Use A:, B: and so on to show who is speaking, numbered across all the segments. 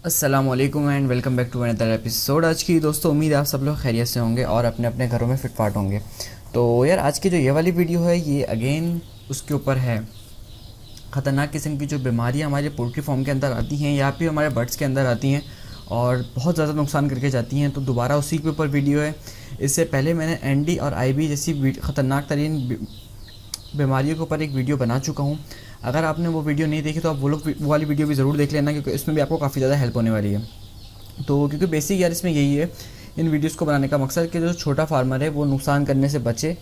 A: अस्सलामुअलैकुम and welcome back to another episode. आज की दोस्तों उम्मीद है आप सब लोग खैरियत से होंगे और अपने अपने घरों में फिटफाट होंगे। तो यार आज की जो ये वाली वीडियो है ये अगेन उसके ऊपर है ख़तरनाक किस्म की जो बीमारियां हमारे पोल्ट्री फार्म के अंदर आती हैं या फिर हमारे बर्ड्स के अंदर आती हैं और बहुत ज़्यादा नुकसान करके जाती हैं। तो दोबारा उसी के ऊपर वीडियो है। इससे पहले मैंने एनडी और आईबी जैसी ख़तरनाक तरीन बीमारियों के ऊपर एक वीडियो बना चुका हूँ। अगर आपने वो वीडियो नहीं देखी तो आप वो वाली वीडियो भी ज़रूर देख लेना, क्योंकि इसमें भी आपको काफ़ी ज़्यादा हेल्प होने वाली है। तो क्योंकि बेसिक यार इसमें यही है, इन वीडियोस को बनाने का मकसद कि जो छोटा फार्मर है वो नुकसान करने से बचे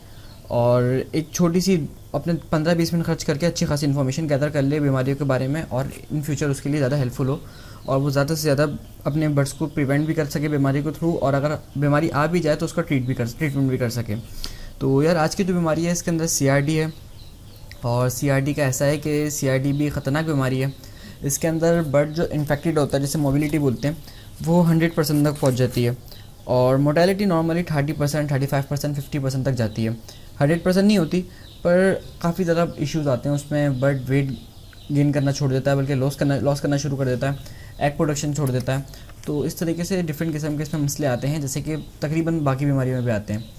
A: और एक छोटी सी अपने 15-20 मिनट खर्च करके अच्छी खासी इन्फॉर्मेशन गैदर कर ले बीमारियों के बारे में और इन फ्यूचर उसके लिए ज़्यादा हेल्पफुल हो और वो ज़्यादा से ज़्यादा अपने बर्ड्स को प्रिवेंट भी कर सके बीमारी के थ्रू, और अगर बीमारी आ भी जाए तो उसका ट्रीटमेंट भी कर सके। तो यार आज की जो बीमारी है इसके अंदर CRD है और CRD का ऐसा है कि CRD भी ख़तरनाक बीमारी है। इसके अंदर बर्ड जो इन्फेक्टेड होता है, जिसे मोबिलिटी बोलते हैं, वो 100% तक पहुंच जाती है और मोर्टेलिटी नॉर्मली 30%, 35%, 50% तक जाती है। 100% नहीं होती पर काफ़ी ज़्यादा इश्यूज आते हैं उसमें। बर्ड वेट गेन करना छोड़ देता है, बल्कि लॉस करना शुरू कर देता है, एग प्रोडक्शन छोड़ देता है। तो इस तरीके से डिफरेंट किस्म के इसमें मसले आते हैं, जैसे कि तकरीबन बाकी बीमारियों में भी आते हैं।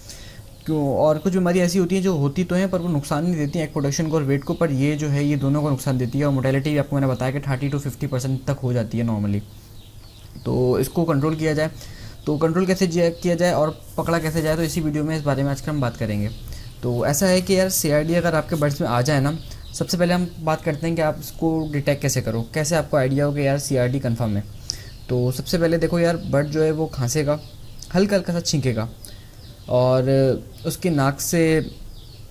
A: क्यों, और कुछ बीमारी ऐसी होती हैं जो होती तो हैं पर वो नुकसान नहीं देती एग प्रोडक्शन को और वेट को, पर ये जो है ये दोनों को नुकसान देती है। और मोर्टेलिटी भी आपको मैंने बताया कि 30 to 50% तक हो जाती है नॉर्मली। तो इसको कंट्रोल किया जाए, तो कंट्रोल कैसे किया जाए और पकड़ा कैसे जाए, तो इसी वीडियो में इस बारे में आज हम बात करेंगे। तो ऐसा है कि यार CRD अगर आपके बर्ड्स में आ जाए ना, सबसे पहले हम बात करते हैं कि आप इसको डिटेक्ट कैसे करो, कैसे आपको आइडिया हो कि यार CRD कन्फर्म है। तो सबसे पहले देखो यार, बर्ड जो है वो खांसेगा, हल्का हल्का सा छींकेगा और उसकी नाक से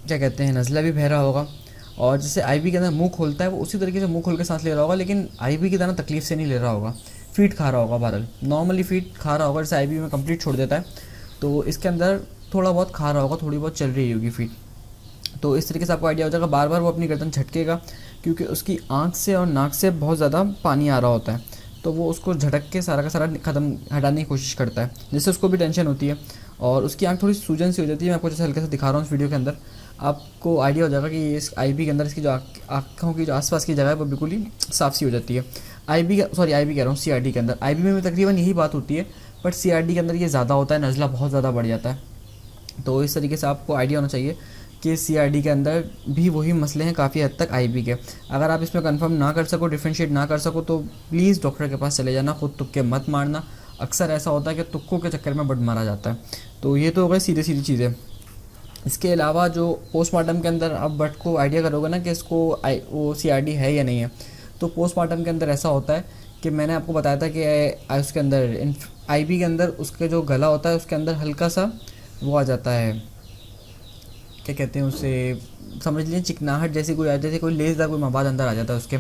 A: क्या कहते हैं नज़ला भी बह रहा होगा। और जैसे आईबी के अंदर मुंह खोलता है वो उसी तरीके से मुंह खोल के सांस ले रहा होगा, लेकिन आईबी की तरह तकलीफ से नहीं ले रहा होगा। फीड खा रहा होगा, बहरहाल नॉर्मली फीड खा रहा होगा, जैसे आईबी में कंप्लीट छोड़ देता है तो इसके अंदर थोड़ा बहुत खा रहा होगा, थोड़ी बहुत चल रही होगी फीड। तो इस तरीके से आपको आइडिया हो जाएगा। बार बार वो अपनी गर्दन झटकेगा क्योंकि उसकी आँख से और नाक से बहुत ज़्यादा पानी आ रहा होता है, तो वो उसको झटक के सारा का सारा ख़त्म हटाने की कोशिश करता है, जिससे उसको भी टेंशन होती है और उसकी आँख थोड़ी सूजन सी हो जाती है। मैं आपको जैसे हल्के से दिखा रहा हूँ इस वीडियो के अंदर, आपको आइडिया हो जाएगा कि इस आईबी के अंदर इसकी जो आँखों की जो आसपास की जगह है वो बिल्कुल ही साफ सी हो जाती है। आईबी कह रहा हूँ, CRD के अंदर। आईबी में भी तकरीबन यही बात होती है, बट CRD के अंदर ये ज़्यादा होता है, नज़ला बहुत ज़्यादा बढ़ जाता है। तो इस तरीके से आपको आइडिया होना चाहिए कि CRD के अंदर भी वही मसले हैं काफ़ी हद तक आईबी के। अगर आप इसमें कंफर्म ना कर सको, डिफ्रेंशिएट ना कर सको, तो प्लीज़ डॉक्टर के पास चले जाना, खुद तुक्के मत मारना। अक्सर ऐसा होता है कि तुक्कों के चक्कर में बर्ड मारा जाता है। तो ये तो हो गई सीधी सीधी चीज़ें। इसके अलावा जो पोस्टमार्टम के अंदर आप बर्ड को आइडिया करोगे ना कि इसको वो CRD है या नहीं है, तो पोस्टमार्टम के अंदर ऐसा होता है कि मैंने आपको बताया था कि उसके अंदर आईबी के अंदर उसके जो गला होता है उसके अंदर हल्का सा वो आ जाता है, क्या कहते हैं उसे, समझ लीजिए चिकनाहट जैसी कोई जैसे कोई लेसदार कोई मवाद अंदर आ जाता है उसके।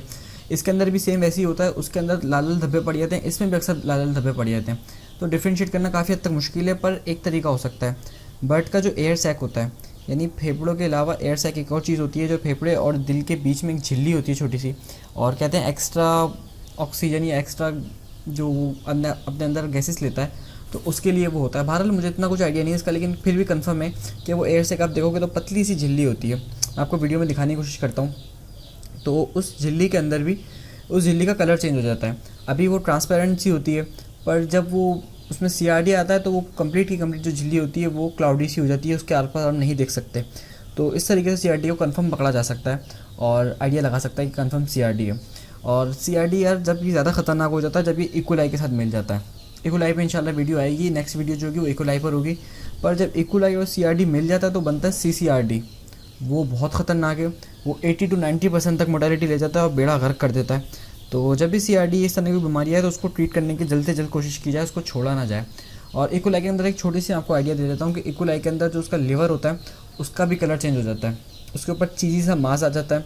A: इसके अंदर भी सेम वैसे ही होता है, उसके अंदर लाल लाल धब्बे पड़ जाते हैं, इसमें भी अक्सर लाल लाल धब्बे पड़ जाते हैं। तो डिफ्रेंशिएट करना काफ़ी हद तक मुश्किल है, पर एक तरीका हो सकता है। बर्ड का जो एयर सैक होता है, यानी फेफड़ों के अलावा एयर सैक एक और चीज़ होती है जो फेफड़े और दिल के बीच में एक झिल्ली होती है छोटी सी, और कहते हैं एक्स्ट्रा ऑक्सीजन या एक्स्ट्रा जो अंदर अपने अंदर गैसेस लेता है, तो उसके लिए वो होता है। बहरहाल मुझे इतना कुछ आइडिया नहीं है इसका, लेकिन फिर भी कंफर्म है कि वो एयर सैक आप देखोगे तो पतली सी झिल्ली होती है। मैं आपको वीडियो में दिखाने की कोशिश करता हूँ। तो उस झिल्ली के अंदर भी उस झिल्ली का कलर चेंज हो जाता है। अभी वो ट्रांसपेरेंट सी होती है, पर जब वो उसमें CRD आता है तो वो कंप्लीट की कंप्लीट जो झिल्ली होती है वो क्लाउडी सी हो जाती है, उसके आर पार हम नहीं देख सकते। तो इस तरीके से CRD को कंफर्म पकड़ा जा सकता है और आइडिया लगा सकता है कि कंफर्म CRD है। और CRD यार जब ये ज़्यादा ख़तरनाक हो जाता है जब ये इक्वलाई के साथ मिल जाता है। इक्वलाई पे इंशाल्लाह वीडियो आएगी, नेक्स्ट वीडियो जो होगी वो इक्वलाई पर होगी। पर जब इक्वलाई और CRD मिल जाता है तो बनता है CCRD। वो बहुत ख़तरनाक है, वो 80 to 90% तक मोर्टेलिटी ले जाता है और बेड़ा गर्क कर देता है। तो जब भी CRD इस तरह की बीमारी है तो उसको ट्रीट करने की जल्द से जल्द कोशिश की जाए, उसको छोड़ा ना जाए। और इक्वलाई के अंदर एक छोटी सी आपको आइडिया दे देता हूँ कि इक्वलाई के अंदर जो उसका लिवर होता है उसका भी कलर चेंज हो जाता है, उसके ऊपर चीज़ी सा मांस आ जाता है,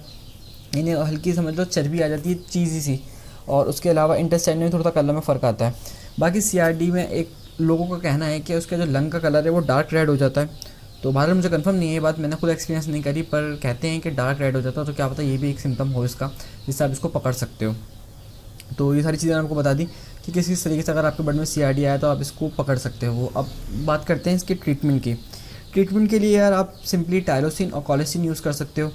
A: यानी हल्की समझ लो चर्बी आ जाती है चीज़ी सी, और उसके अलावा इंटेस्टाइन में थोड़ा सा कलर में फ़र्क आता है। बाकी CRD में एक लोगों का कहना है कि उसका जो लंग का कलर है वो डार्क रेड हो जाता है। तो बहरहाल मुझे कंफर्म नहीं है ये बात, मैंने खुद एक्सपीरियंस नहीं करी, पर कहते हैं कि डार्क रेड हो जाता है। तो क्या पता ये भी एक सिम्टम हो इसका, जिससे आप इसको पकड़ सकते हो। तो ये सारी चीज़ें आपको बता दी कि किस तरीके से अगर आपके बर्ड में CRD आया तो आप इसको पकड़ सकते हो। अब बात करते हैं इसके ट्रीटमेंट की। ट्रीटमेंट के लिए यार आप सिंपली टायरोसिन और कॉलेसिन यूज़ कर सकते हो।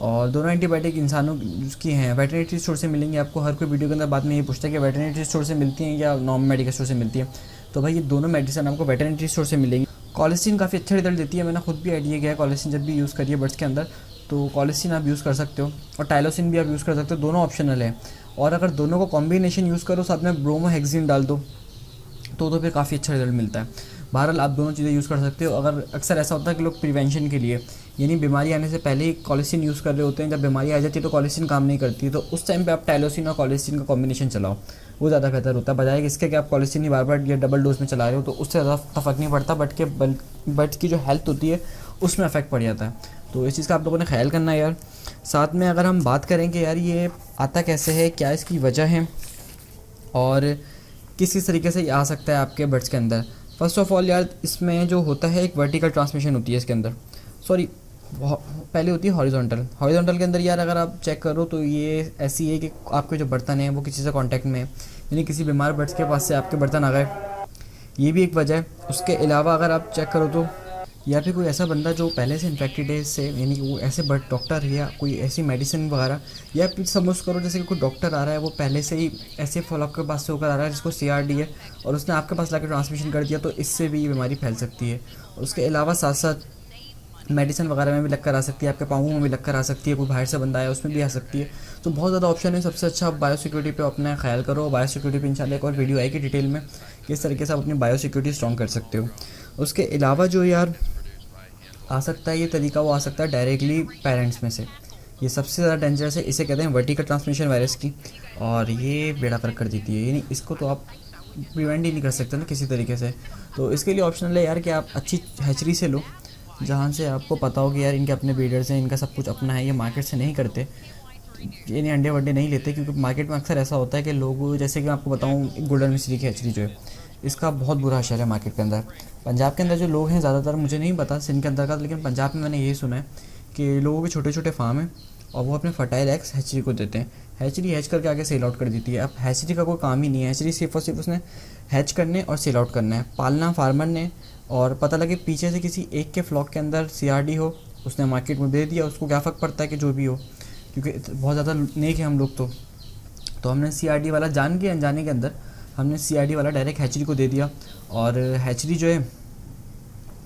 A: और दोनों एंटीबायोटिक इंसानों की हैं, वेटरनरी स्टोर से मिलेंगी आपको। हर कोई वीडियो के अंदर बाद में ये पूछता है कि वेटरनरी स्टोर से मिलती हैं या नॉर्मल मेडिकल स्टोर से मिलती है। तो भाई ये दोनों मेडिसिन आपको वेटरनरी स्टोर से मिलेंगी। कॉलेस्टीन काफ़ी अच्छा रिजल्ट देती है, मैंने खुद भी आइडिया किया है। कॉलेस्टीन जब भी यूज़ करिए बर्ड्स के अंदर तो कॉलेस्टीन आप यूज़ कर सकते हो, और टाइलोसिन भी आप यूज़ कर सकते हो, दोनों ऑप्शनल है। और अगर दोनों को कॉम्बिनेशन यूज़ करो, साथ में ब्रोमोहेक्सिन डाल दो तो फिर काफ़ी अच्छा रिजल्ट मिलता है। बहरहाल आप दोनों चीज़ें यूज़ कर सकते हो। अगर अक्सर ऐसा होता है कि लोग प्रिवेंशन के लिए, यानी बीमारी आने से पहले ही कॉलेस्टीन यूज़ कर रहे होते हैं, जब बीमारी आ जाती है तो कॉलेस्टीन काम नहीं करती, तो उस टाइम पे आप टाइलोसिन और कॉलेस्टीन का कॉम्बिनेशन चलाओ, वो ज़्यादा बेहतर होता है। बजाय इसके कि आप कॉलेस्टीन ही बार बार या डबल डोज में चला रहे हो, तो उससे ज़्यादा फ़र्क नहीं पड़ता, बट की जो हेल्थ होती है उसमें अफेक्ट पड़ जाता है। तो इस चीज़ का आप लोगों ने ख्याल करना है यार। साथ में अगर हम बात करें कि यार ये आता कैसे है, क्या इसकी वजह है और किस तरीके से ये आ सकता है आपके बर्ड्स के अंदर। फ़र्स्ट ऑफ़ ऑल यार, इसमें जो होता है एक वर्टिकल ट्रांसमिशन होती है इसके अंदर, सॉरी पहले होती है हॉरिजॉन्टल के अंदर। यार अगर आप चेक करो तो ये ऐसी है कि आपके जो बर्तन हैं वो किसी से कांटेक्ट में है, यानी किसी बीमार बर्ड्स के पास से आपके बर्तन आ गए, ये भी एक वजह है। उसके अलावा अगर आप चेक करो तो या फिर कोई ऐसा बंदा जो पहले से इन्फेक्टेड है इससे, यानी कि वो ऐसे बर्ड डॉक्टर या कोई ऐसी मेडिसिन वगैरह, या फिर समझ करो जैसे कि कोई डॉक्टर आ रहा है वो पहले से ही ऐसे फॉलोअप के पास से होकर आ रहा है जिसको CRD है, और उसने आपके पास लाकर ट्रांसमिशन कर दिया, तो इससे भी ये बीमारी फैल सकती है। उसके अलावा साथ साथ मेडिसिन वगैरह में भी लग कर आ सकती है, आपके पाँवों में भी लग कर आ सकती है, कोई बाहर से बंदा आया उसमें भी आ सकती है। तो बहुत ज़्यादा ऑप्शन है। सबसे अच्छा आप बायोसिक्योरिटी पे अपना ख्याल करो। बायोसिक्योरिटी पे इंशाल्लाह एक और वीडियो आएगी डिटेल में, किस तरीके से आप अपनी बायोसिक्योरिटी स्ट्रॉन्ग कर सकते हो। उसके अलावा जो यार आ सकता है ये तरीका, वो आ सकता है डायरेक्टली पेरेंट्स में से। ये सबसे ज़्यादा डेंजरस है, इसे कहते हैं वर्टिकल ट्रांसमिशन वायरस की, और ये बेड़ा गर्क कर देती है, यानी इसको तो आप प्रिवेंट ही नहीं कर सकते ना किसी तरीके से। तो इसके लिए ऑप्शनल है यार कि आप अच्छी हैचरी से लो, जहाँ से आपको पता हो कि यार इनके अपने ब्रीडर्स हैं, इनका सब कुछ अपना है, ये मार्केट से नहीं करते, यानी अंडे वंडे नहीं लेते। क्योंकि मार्केट में अक्सर ऐसा होता है कि लोग, जैसे कि मैं आपको बताऊँ, गोल्डन मिस्री की हैचरी जो है इसका बहुत बुरा असर है मार्केट के अंदर। पंजाब के अंदर जो लोग हैं ज़्यादातर, मुझे नहीं पता सिंध के अंदर का, लेकिन पंजाब में मैंने ये सुना है कि लोगों के छोटे छोटे फार्म हैं और वो अपने फर्टाइल एग्स हैचरी को देते हैं। हैचरी हैच करके आगे सेल आउट कर देती है। अब हैचरी का कोई काम ही नहीं है, हैचरी सिर्फ और सिर्फ उसने हैच करने और सेल आउट करना है, पालना फार्मर ने। और पता लगे पीछे से किसी एक के फ्लॉक के अंदर CRD हो, उसने मार्केट में दे दिया, उसको क्या फ़र्क पड़ता है कि जो भी हो, क्योंकि बहुत ज़्यादा नेक है हम लोग। तो हमने CRD वाला जान के अनजाने के अंदर हमने CRD वाला डायरेक्ट हैचरी को दे दिया, और हैचरी जो है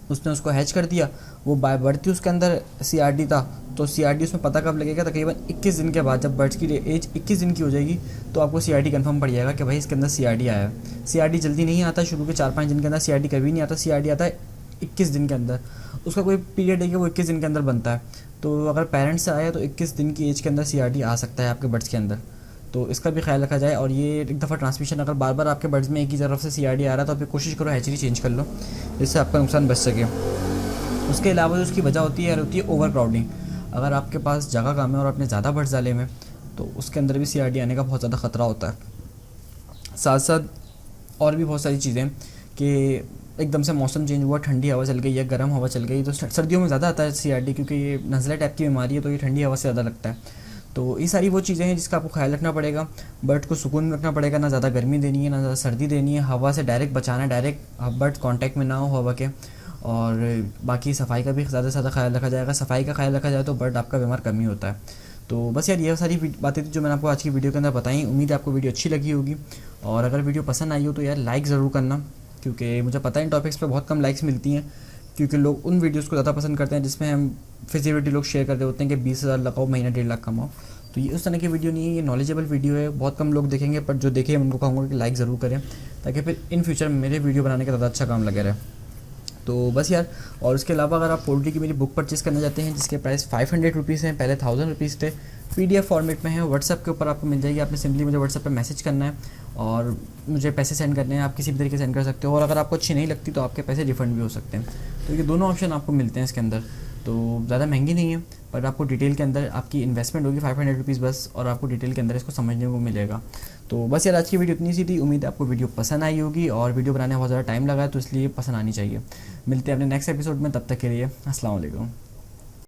A: उसने उसको हैच कर दिया। वो बाय बर्थ ही उसके अंदर CRD था, तो CRD उसमें पता कब लगेगा, तकरीबन 21 दिन के बाद। जब बर्ड्स की एज 21 दिन की हो जाएगी तो आपको CRD कंफर्म पड़ जाएगा कि भाई इसके अंदर CRD आया है। CRD जल्दी नहीं आता, शुरू के 4-5 दिन के अंदर CRD कभी नहीं आता, CRD आता है 21 दिन के अंदर। उसका कोई पीरियड है कि वो 21 दिन के अंदर बनता है। तो अगर पेरेंट्स से आया तो 21 दिन की एज के अंदर CRD आ सकता है आपके बर्ड्स के अंदर, तो इसका भी ख्याल रखा जाए। और ये एक दफ़ा ट्रांसमिशन अगर बार बार आपके बर्ड्स में एक ही तरफ से CRD आ रहा है तो आप कोशिश करो हैचरी चेंज कर लो, जिससे आपका नुकसान बच सके। उसके अलावा जो उसकी वजह होती है ओवर क्राउडिंग। अगर आपके पास जगह कम है और आपने ज़्यादा बर्ड्स डाले में, तो उसके अंदर भी CRD आने का बहुत ज़्यादा ख़तरा होता है। साथ साथ और भी बहुत सारी चीज़ें कि एकदम से मौसम चेंज हुआ, ठंडी हवा चल गई या गर्म हवा चल गई, तो सर्दियों में ज़्यादा आता है CRD, क्योंकि ये नज़ला टाइप की बीमारी है, तो ये ठंडी हवा से ज़्यादा लगता है। तो ये सारी वो चीज़ें हैं जिसका आपको ख्याल रखना पड़ेगा। बर्ड को सुकून में रखना पड़ेगा, ना ज़्यादा गर्मी देनी है ना ज़्यादा सर्दी देनी है, हवा से डायरेक्ट बचाना है, डायरेक्ट बर्ड कांटेक्ट में ना हो हवा के। और बाकी सफाई का भी ज़्यादा से ज़्यादा ख्याल रखा जाएगा। सफाई का ख्याल रखा जाए तो बर्ड आपका बीमार कम ही होता है। तो बस यार ये सारी बातें थी जो मैंने आपको आज की वीडियो के अंदर बताई। उम्मीद है आपको वीडियो अच्छी लगी होगी, और अगर वीडियो पसंद आई हो तो यार लाइक ज़रूर करना, क्योंकि मुझे पता है इन टॉपिक्स पे बहुत कम लाइक्स मिलती हैं, क्योंकि लोग उन वीडियोस को ज़्यादा पसंद करते हैं जिसमें हम फिजिबिलिटी लोग शेयर करते होते हैं कि 20,000 लगाओ महीना 1.5 लाख कमाओ। तो ये उस तरह की वीडियो नहीं है, ये नॉलेजेबल वीडियो है। बहुत कम लोग देखेंगे, पर जो देखें उनको कहूँगा कि लाइक ज़रूर करें, ताकि फिर इन फ्यूचर में मेरे वीडियो बनाने का ज़्यादा अच्छा काम लगे रहे। तो बस यार, और उसके अलावा अगर आप पोल्ट्री की मेरी बुक परचेज़ करना चाहते हैं जिसके प्राइस 500 रुपीज़ हैं, पहले 1000 रुपीज़ थे, PDF फॉर्मेट में है, व्हाट्सएप के ऊपर आपको मिल जाएगी। आपने सिंपली मुझे व्हाट्सएप पे मैसेज करना है और मुझे पैसे सेंड करने हैं। आप किसी भी तरीके से सेंड कर सकते हो, और अगर आपको अच्छी नहीं लगती तो आपके पैसे रिफ़ंड भी हो सकते हैं। तो ये दोनों ऑप्शन आपको मिलते हैं इसके अंदर। तो ज़्यादा महंगी नहीं है, पर आपको डिटेल के अंदर आपकी इन्वेस्टमेंट होगी 500 रुपीज़ बस, और आपको डिटेल के अंदर इसको समझने को मिलेगा। तो बस यार, आज की वीडियो इतनी सी थी। उम्मीद है आपको वीडियो पसंद आई होगी, और वीडियो बनाने में बहुत ज़्यादा टाइम लगा है तो इसलिए पसंद आनी चाहिए। मिलते हैं अपने नेक्स्ट एपिसोड में, तब तक के लिए अस्सलाम वालेकुम।